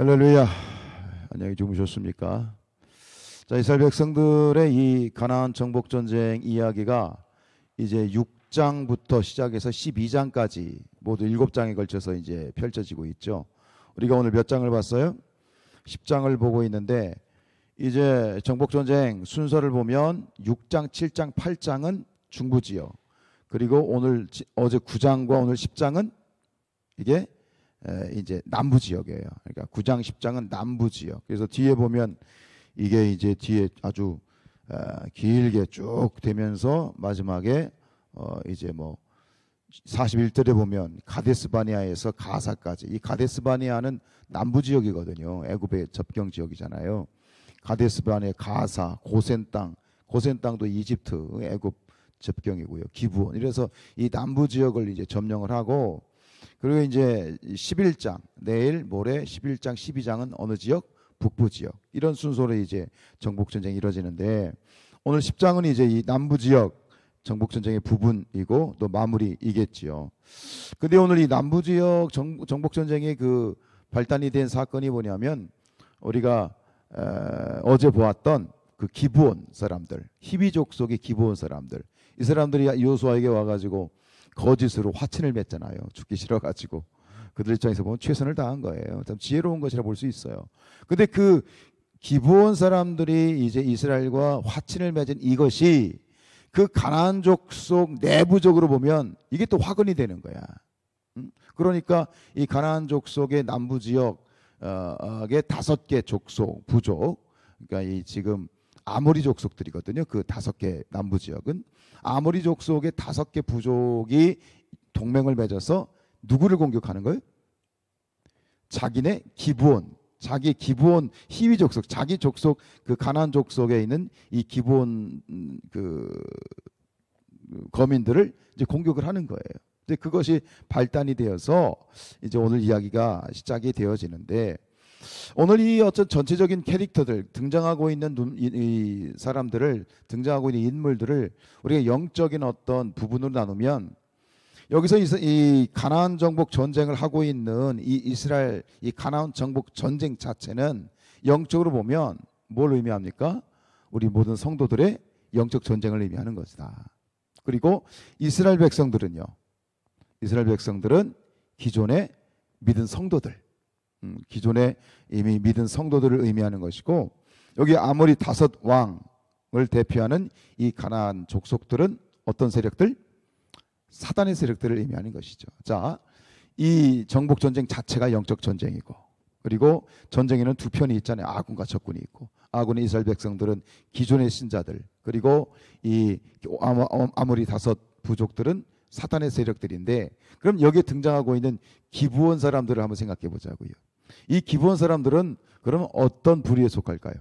할렐루야. 안녕히 주무셨습니까? 자, 이스라엘 백성들의 이 가나안 정복 전쟁 이야기가 이제 6장부터 시작해서 12장까지 모두 7장에 걸쳐서 이제 펼쳐지고 있죠. 우리가 오늘 몇 장을 봤어요? 10장을 보고 있는데, 이제 정복 전쟁 순서를 보면 6장, 7장, 8장은 중부 지역, 그리고 어제 9장과 오늘 10장은 이게 이제 남부 지역이에요. 그러니까 9장, 10장은 남부 지역. 그래서 뒤에 보면 이게 이제 뒤에 아주 길게 쭉 되면서 마지막에 이제 뭐 41절에 보면 가데스바니아에서 가사까지. 이 가데스바니아는 남부 지역이거든요. 애굽의 접경 지역이잖아요. 가데스바니아, 가사, 고센 땅도 이집트, 애굽 접경이고요. 기브온. 이래서 이 남부 지역을 이제 점령을 하고, 그리고 이제 11장, 내일 모레 11장, 12장은 어느 지역? 북부 지역. 이런 순서로 이제 정복 전쟁이 이루어지는데, 오늘 10장은 이제 이 남부 지역 정복 전쟁의 부분이고 또 마무리이겠지요. 근데 오늘 이 남부 지역 정복 전쟁의 그 발단이 된 사건이 뭐냐면, 우리가 어제 보았던 그 기브온 사람들, 히비 족속의 기브온 사람들, 이 사람들이 여호수아에게 와가지고 거짓으로 화친을 맺잖아요. 죽기 싫어가지고. 그들 입장에서 보면 최선을 다한 거예요. 참 지혜로운 것이라 볼 수 있어요. 근데 그 기브온 사람들이 이제 이스라엘과 화친을 맺은 이것이 그 가나안 족속 내부적으로 보면 이게 또 화근이 되는 거야. 그러니까 이 가나안 족속의 남부 지역의 5개 족속, 부족, 그러니까 이 지금 아모리 족속들이거든요. 그 5개 남부 지역은 아모리 족속의 5개 부족이 동맹을 맺어서 누구를 공격하는 거예요? 자기네 기브온, 자기 기브온 히위 족속, 자기 족속 그 가나안 족속에 있는 이 기브온 그 거민들을 이제 공격을 하는 거예요. 근데 그것이 발단이 되어서 이제 오늘 이야기가 시작이 되어지는데, 오늘 이 어떤 전체적인 캐릭터들, 등장하고 있는 이 사람들을, 등장하고 있는 인물들을 우리가 영적인 어떤 부분으로 나누면, 여기서 이 가나안 정복 전쟁을 하고 있는 이 이스라엘, 이 가나안 정복 전쟁 자체는 영적으로 보면 뭘 의미합니까? 우리 모든 성도들의 영적 전쟁을 의미하는 것이다. 그리고 이스라엘 백성들은요, 이스라엘 백성들은 기존에 믿은 성도들, 기존에 이미 믿은 성도들을 의미하는 것이고, 여기 아모리 5왕을 대표하는 이 가나안 족속들은 어떤 세력들? 사단의 세력들을 의미하는 것이죠. 자, 이 정복 전쟁 자체가 영적 전쟁이고, 그리고 전쟁에는 두 편이 있잖아요. 아군과 적군이 있고, 아군의 이스라엘 백성들은 기존의 신자들, 그리고 이 아모리 5 부족들은 사탄의 세력들인데, 그럼 여기에 등장하고 있는 기브온 사람들을 한번 생각해 보자고요. 이 기브온 사람들은 그러면 어떤 부류에 속할까요?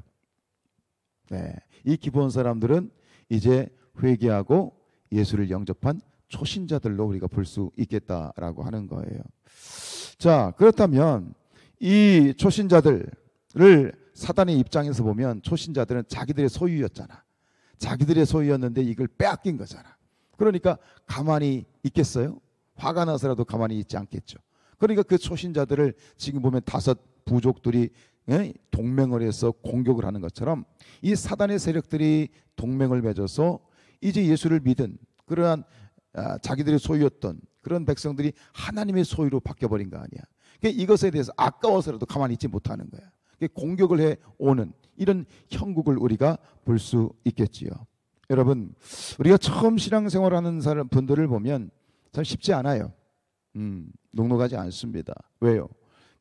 네, 이 기브온 사람들은 이제 회개하고 예수를 영접한 초신자들로 우리가 볼 수 있겠다라고 하는 거예요. 자, 그렇다면 이 초신자들을 사단의 입장에서 보면, 초신자들은 자기들의 소유였잖아. 자기들의 소유였는데 이걸 빼앗긴 거잖아. 그러니까 가만히 있겠어요? 화가 나서라도 가만히 있지 않겠죠. 그러니까 그 초신자들을 지금 보면 5 부족들이 동맹을 해서 공격을 하는 것처럼, 이 사단의 세력들이 동맹을 맺어서 이제 예수를 믿은 그러한 자기들의 소유였던 그런 백성들이 하나님의 소유로 바뀌어버린 거 아니야. 그러니까 이것에 대해서 아까워서라도 가만히 있지 못하는 거야. 공격을 해오는 이런 형국을 우리가 볼 수 있겠지요. 여러분, 우리가 처음 신앙생활하는 분들을 보면 참 쉽지 않아요. 녹록하지 않습니다. 왜요?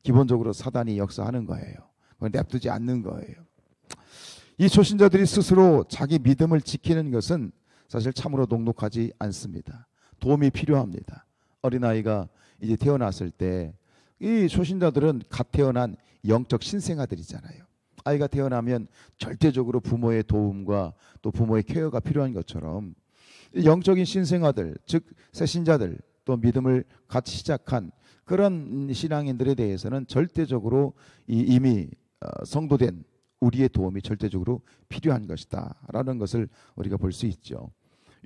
기본적으로 사단이 역사하는 거예요. 냅두지 않는 거예요. 이 초신자들이 스스로 자기 믿음을 지키는 것은 사실 참으로 녹록하지 않습니다. 도움이 필요합니다. 어린아이가 이제 태어났을 때 이 초신자들은 갓 태어난 영적 신생아들이잖아요. 아이가 태어나면 절대적으로 부모의 도움과 또 부모의 케어가 필요한 것처럼, 영적인 신생아들, 즉 새신자들, 또 믿음을 같이 시작한 그런 신앙인들에 대해서는 절대적으로 이미 성도된 우리의 도움이 절대적으로 필요한 것이다 라는 것을 우리가 볼 수 있죠.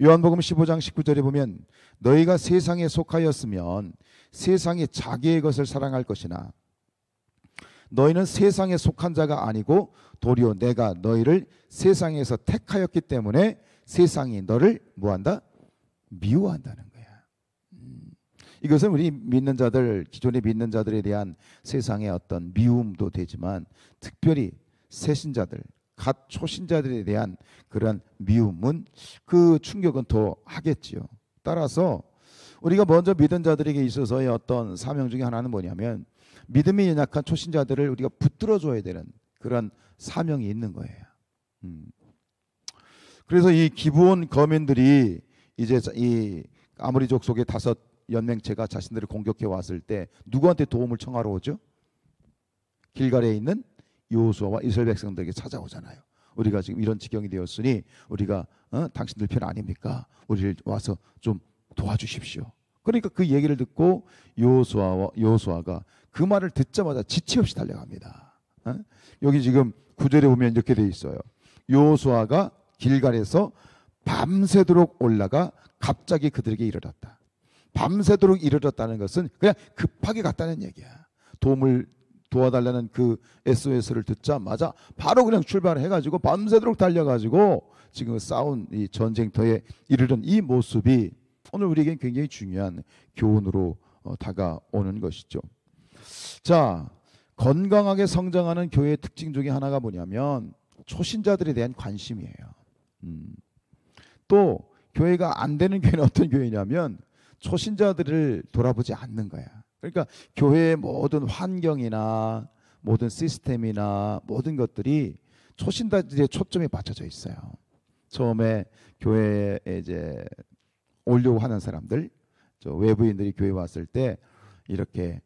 요한복음 15장 19절에 보면, 너희가 세상에 속하였으면 세상이 자기의 것을 사랑할 것이나 너희는 세상에 속한 자가 아니고 도리어 내가 너희를 세상에서 택하였기 때문에 세상이 너를 뭐한다? 미워한다는 거야. 이것은 우리 믿는 자들, 기존의 믿는 자들에 대한 세상의 어떤 미움도 되지만 특별히 새신자들, 갓 초신자들에 대한 그런 미움은 그 충격은 더 하겠지요. 따라서 우리가 먼저 믿은 자들에게 있어서의 어떤 사명 중에 하나는 뭐냐면 믿음이 연약한 초신자들을 우리가 붙들어줘야 되는 그런 사명이 있는 거예요. 그래서 이 기브온 거민들이 이제 이 아모리 족속의 5 연맹체가 자신들을 공격해 왔을 때 누구한테 도움을 청하러 오죠? 길갈에 있는 여호수아와 이스라엘 백성들에게 찾아오잖아요. 우리가 지금 이런 지경이 되었으니 우리가 당신들 편 아닙니까? 우리를 와서 좀 도와주십시오. 그러니까 그 얘기를 듣고 여호수아가 그 말을 듣자마자 지체 없이 달려갑니다. 여기 지금 9절에 보면 이렇게 돼 있어요. 여호수아가 길갈에서 밤새도록 올라가 갑자기 그들에게 이르렀다. 밤새도록 이르렀다는 것은 그냥 급하게 갔다는 얘기야. 도와달라는 그 SOS를 듣자마자 바로 그냥 출발해가지고 밤새도록 달려가지고 지금 싸운 이 전쟁터에 이르는 이 모습이 오늘 우리에겐 굉장히 중요한 교훈으로 다가오는 것이죠. 자, 건강하게 성장하는 교회의 특징 중에 하나가 뭐냐면 초신자들에 대한 관심이에요. 또 교회가 안 되는 교회는 어떤 교회냐면 초신자들을 돌아보지 않는 거야. 그러니까 교회의 모든 환경이나 모든 시스템이나 모든 것들이 초신자들의 초점에 맞춰져 있어요. 처음에 교회에 이제 오려고 하는 사람들, 외부인들이 교회에 왔을 때 이렇게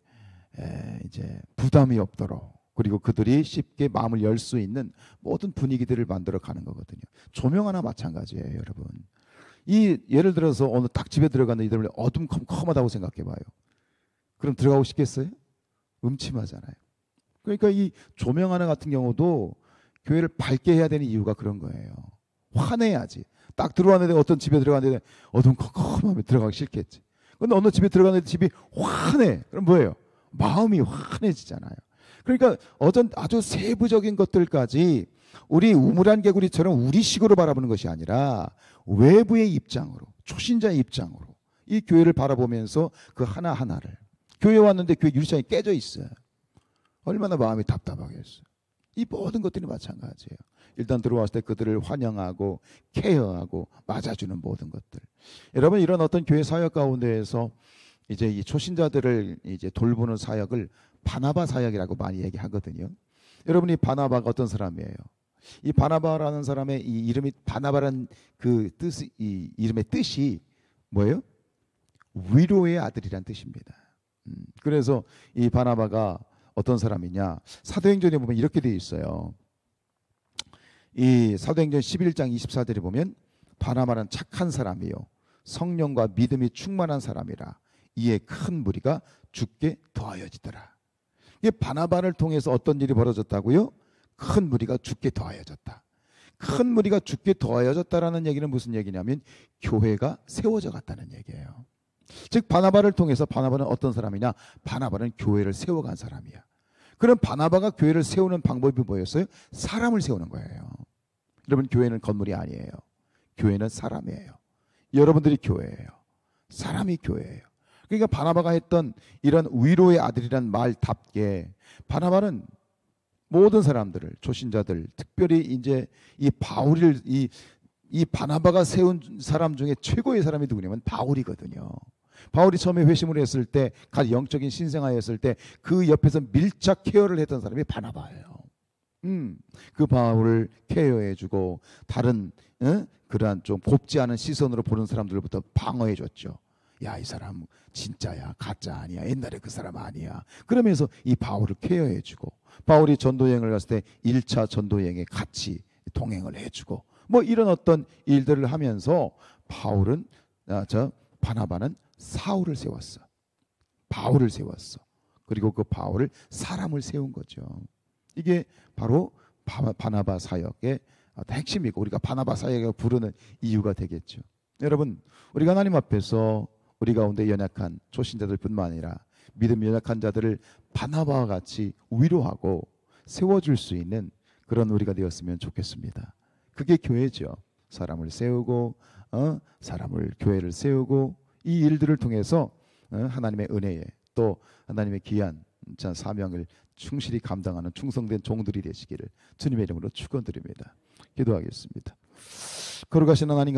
이제 부담이 없도록 그리고 그들이 쉽게 마음을 열 수 있는 모든 분위기들을 만들어 가는 거거든요. 조명 하나 마찬가지예요, 여러분. 이 예를 들어서 오늘 딱 집에 들어가는 이들을 어둠컴컴하다고 생각해 봐요. 그럼 들어가고 싶겠어요? 음침하잖아요. 그러니까 이 조명 하나 같은 경우도 교회를 밝게 해야 되는 이유가 그런 거예요. 환해야지. 딱 들어왔는데 어떤 집에 들어갔는데 어둠컴컴하면 들어가기 싫겠지. 근데 어느 집에 들어갔는데 집이 환해. 그럼 뭐예요? 마음이 환해지잖아요. 그러니까 어떤 아주 세부적인 것들까지 우리 우물안 개구리처럼 우리식으로 바라보는 것이 아니라 외부의 입장으로, 초신자의 입장으로 이 교회를 바라보면서 그 하나하나를, 교회 왔는데 교회 유리창이 깨져 있어요. 얼마나 마음이 답답하겠어요. 이 모든 것들이 마찬가지예요. 일단 들어왔을 때 그들을 환영하고 케어하고 맞아주는 모든 것들. 여러분, 이런 어떤 교회 사역 가운데에서 이제 이 초신자들을 이제 돌보는 사역을 바나바 사역이라고 많이 얘기하거든요. 여러분, 이 바나바가 어떤 사람이에요? 이 바나바라는 사람의 이 이름이, 바나바라는 그 뜻이, 이 이름의 뜻이 뭐예요? 위로의 아들이란 뜻입니다. 그래서 이 바나바가 어떤 사람이냐? 사도행전에 보면 이렇게 되어 있어요. 이 사도행전 11장 24절에 보면 바나바는 착한 사람이요 성령과 믿음이 충만한 사람이라 이에 큰 무리가 죽게 더하여지더라. 이게 바나바를 통해서 어떤 일이 벌어졌다고요? 큰 무리가 죽게 더하여졌다. 큰 무리가 죽게 더하여졌다라는 얘기는 무슨 얘기냐면 교회가 세워져 갔다는 얘기예요. 즉 바나바를 통해서, 바나바는 어떤 사람이냐? 바나바는 교회를 세워간 사람이야. 그럼 바나바가 교회를 세우는 방법이 뭐였어요? 사람을 세우는 거예요. 여러분, 교회는 건물이 아니에요. 교회는 사람이에요. 여러분들이 교회예요. 사람이 교회예요. 그러니까 바나바가 했던 이런 위로의 아들이란 말답게 바나바는 모든 사람들을, 초신자들, 특별히 이제 이 바울을, 이 바나바가 세운 사람 중에 최고의 사람이 누구냐면 바울이거든요. 바울이 처음에 회심을 했을 때, 갓 영적인 신생아였을 때 그 옆에서 밀착 케어를 했던 사람이 바나바예요. 그 바울을 케어해주고 다른 그러한 좀 곱지 않은 시선으로 보는 사람들부터 방어해줬죠. 야, 이 사람 진짜야, 가짜 아니야, 옛날에 그 사람 아니야. 그러면서 이 바울을 케어해주고, 바울이 전도여행을 갔을 때 1차 전도여행에 같이 동행을 해주고, 뭐 이런 어떤 일들을 하면서 바나바는 사울을 세웠어. 바울을 세웠어. 그리고 그 바울을 사람을 세운 거죠. 이게 바로 바나바 사역의 핵심이고 우리가 바나바 사역을 부르는 이유가 되겠죠. 여러분, 우리가 하나님 앞에서 우리 가운데 연약한 초신자들뿐만 아니라 믿음 연약한 자들을 바나바와 같이 위로하고 세워줄 수 있는 그런 우리가 되었으면 좋겠습니다. 그게 교회죠. 사람을 세우고 사람을 교회를 세우고 이 일들을 통해서 하나님의 은혜에 또 하나님의 귀한 사명을 충실히 감당하는 충성된 종들이 되시기를 주님의 이름으로 축원드립니다. 기도하겠습니다. 걸어가신 하나님